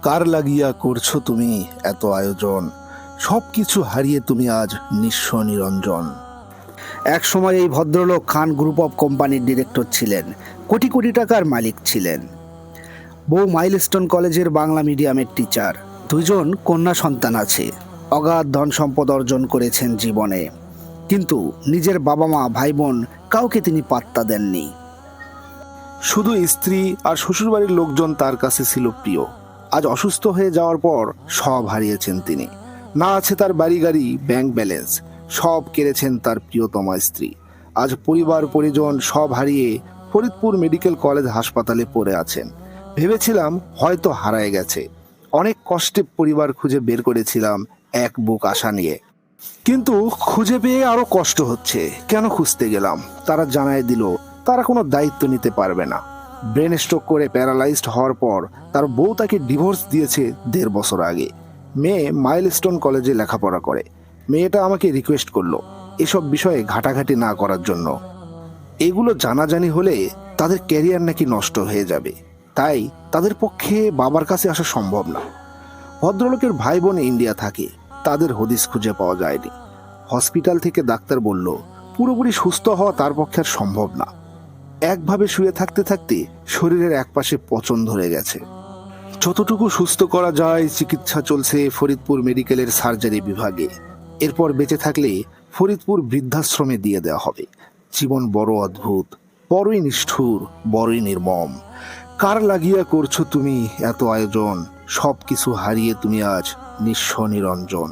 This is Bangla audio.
কার লাগিয়া করছো তুমি এত আয়োজন, সবকিছু হারিয়ে তুমি আজ নিঃস্ব নিরঞ্জন। এক সময় এই ভদ্রলোক খান গ্রুপ অফ কোম্পানির ডিরেক্টর ছিলেন, কোটি কোটি টাকার মালিক ছিলেন। বউ মাইলস্টোন কলেজের বাংলা মিডিয়ামের টিচার, দুইজন কন্যা সন্তান আছে। অগাধ ধন সম্পদ অর্জন করেছেন জীবনে, কিন্তু নিজের বাবা মা ভাই বোন কাউকে তিনি পাত্তা দেননি। শুধু স্ত্রী আর শ্বশুরবাড়ির লোকজন তার কাছে ছিল প্রিয়। আজ অসুস্থ হয়ে যাওয়ার পর সব হারিয়েছেন তিনি। না আছে তার বাড়ি গাড়ি, ব্যাংক ব্যালেন্স, সব কেড়েছেন তার প্রিয়তমা স্ত্রী। আজ পরিবার পরিজন সব হারিয়ে ফরিদপুর মেডিকেল কলেজ হাসপাতালে পড়ে আছেন। ভেবেছিলাম হয়তো হারায় গেছে। অনেক কষ্টে পরিবার খুঁজে বের করেছিলাম এক বুক আশা নিয়ে, কিন্তু খুঁজে পেয়ে আরো কষ্ট হচ্ছে। কেন খুঁজতে গেলাম? তারা জানায় দিল তারা কোনো দায়িত্ব নিতে পারবে না। ব্রেন স্ট্রোক করে প্যারালাইজড হওয়ার পর তার বউ তাকে ডিভোর্স দিয়েছে 1.5 বছর আগে। মেয়ে মাইলস্টোন কলেজে লেখাপড়া করে। মেয়েটা আমাকে রিকোয়েস্ট করলো এসব বিষয়ে ঘাটাঘাটি না করার জন্য। এগুলো জানাজানি হলে তাদের ক্যারিয়ার নাকি নষ্ট হয়ে যাবে, তাই তাদের পক্ষে বাবার কাছে আসা সম্ভব না। ভদ্রলোকের ভাই বোন ইন্ডিয়া থাকে, তাদের হদিস খুঁজে পাওয়া যায়নি। হসপিটাল থেকে ডাক্তার বলল পুরোপুরি সুস্থ হওয়া তার পক্ষে আর সম্ভব না। একভাবে শুয়ে থাকতে থাকতে শরীরের একপাশে পচন ধরে গেছে। যতটুকু সুস্থ করা যায় চিকিৎসা চলছে ফরিদপুর মেডিকেলের সার্জারি বিভাগে। এরপর বেঁচে থাকলে ফরিদপুর বৃদ্ধাশ্রমে দিয়ে দেওয়া হবে। জীবন বড় অদ্ভুত, বড়ই নিষ্ঠুর, বড়ই নির্মম। কার লাগিয়া করছো তুমি এত আয়োজন, সবকিছু হারিয়ে তুমি আজ নিঃস্ব নিরঞ্জন।